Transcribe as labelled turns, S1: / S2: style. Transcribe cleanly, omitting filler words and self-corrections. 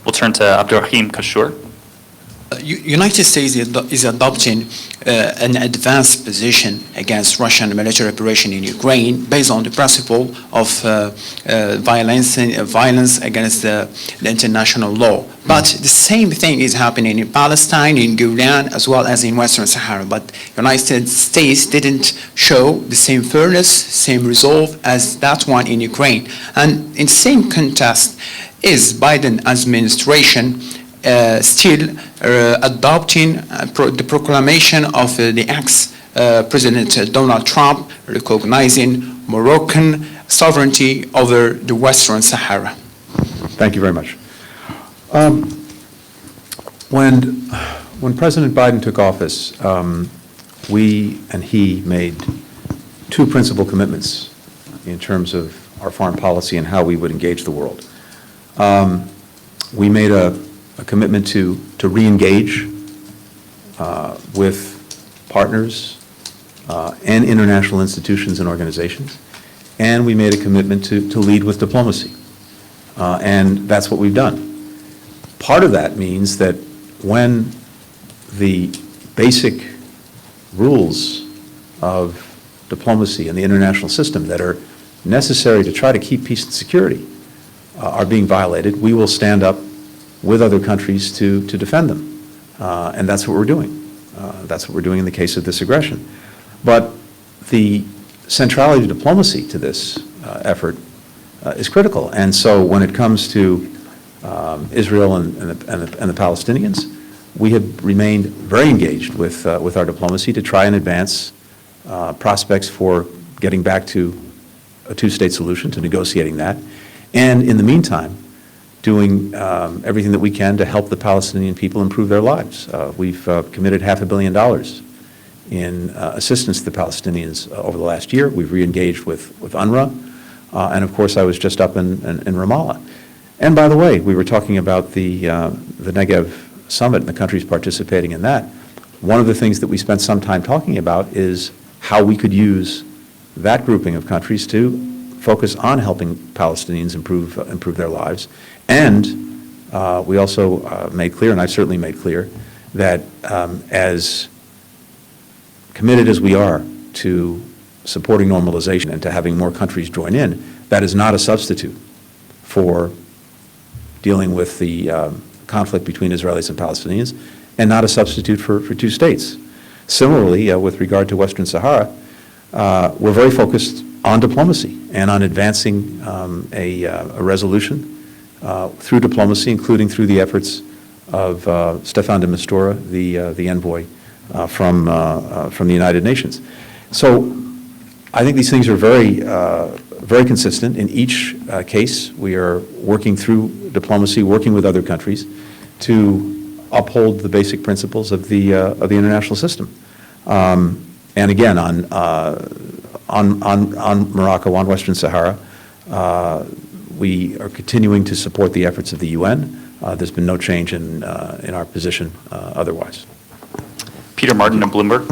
S1: We'll turn to Abdurrahim Kashur.
S2: United States is adopting an advanced position against Russian military operation in Ukraine based on the principle of violence against the international law. But the same thing is happening in Palestine, in Golan, as well as in Western Sahara. But United States didn't show the same fairness, same resolve as that one in Ukraine. And in the same context, is Biden administration still adopting the proclamation of the ex-President Donald Trump recognizing Moroccan sovereignty over the Western Sahara?
S3: Thank you very much. When President Biden took office, we and he made two principal commitments in terms of our foreign policy and how we would engage the world. We made a commitment to re-engage with partners and international institutions and organizations, and we made a commitment to lead with diplomacy, and that's what we've done. Part of that means that when the basic rules of diplomacy and the international system that are necessary to try to keep peace and security are being violated, we will stand up with other countries to defend them. And that's what we're doing. That's what we're doing in the case of this aggression. But the centrality of diplomacy to this effort is critical. And so when it comes to Israel and the Palestinians, we have remained very engaged with our diplomacy to try and advance prospects for getting back to a two-state solution, to negotiating that. And in the meantime, doing everything that we can to help the Palestinian people improve their lives. We've committed $500 million in assistance to the Palestinians over the last year. We've re-engaged with UNRWA. And of course, I was just up in Ramallah. And by the way, we were talking about the Negev Summit and the countries participating in that. One of the things that we spent some time talking about is how we could use that grouping of countries to focus on helping Palestinians improve their lives. And we also made clear, and I've certainly made clear, that as committed as we are to supporting normalization and to having more countries join in, that is not a substitute for dealing with the conflict between Israelis and Palestinians, and not a substitute for two states. Similarly, with regard to Western Sahara, we're very focused on diplomacy and on advancing a resolution through diplomacy, including through the efforts of Staffan de Mistura, the envoy from the United Nations. So I think these things are very consistent. In each case, we are working through diplomacy, working with other countries to uphold the basic principles of the international system. And again, on Morocco, on Western Sahara, we are continuing to support the efforts of the UN. There's been no change in our position otherwise.
S1: Peter Martin of Bloomberg.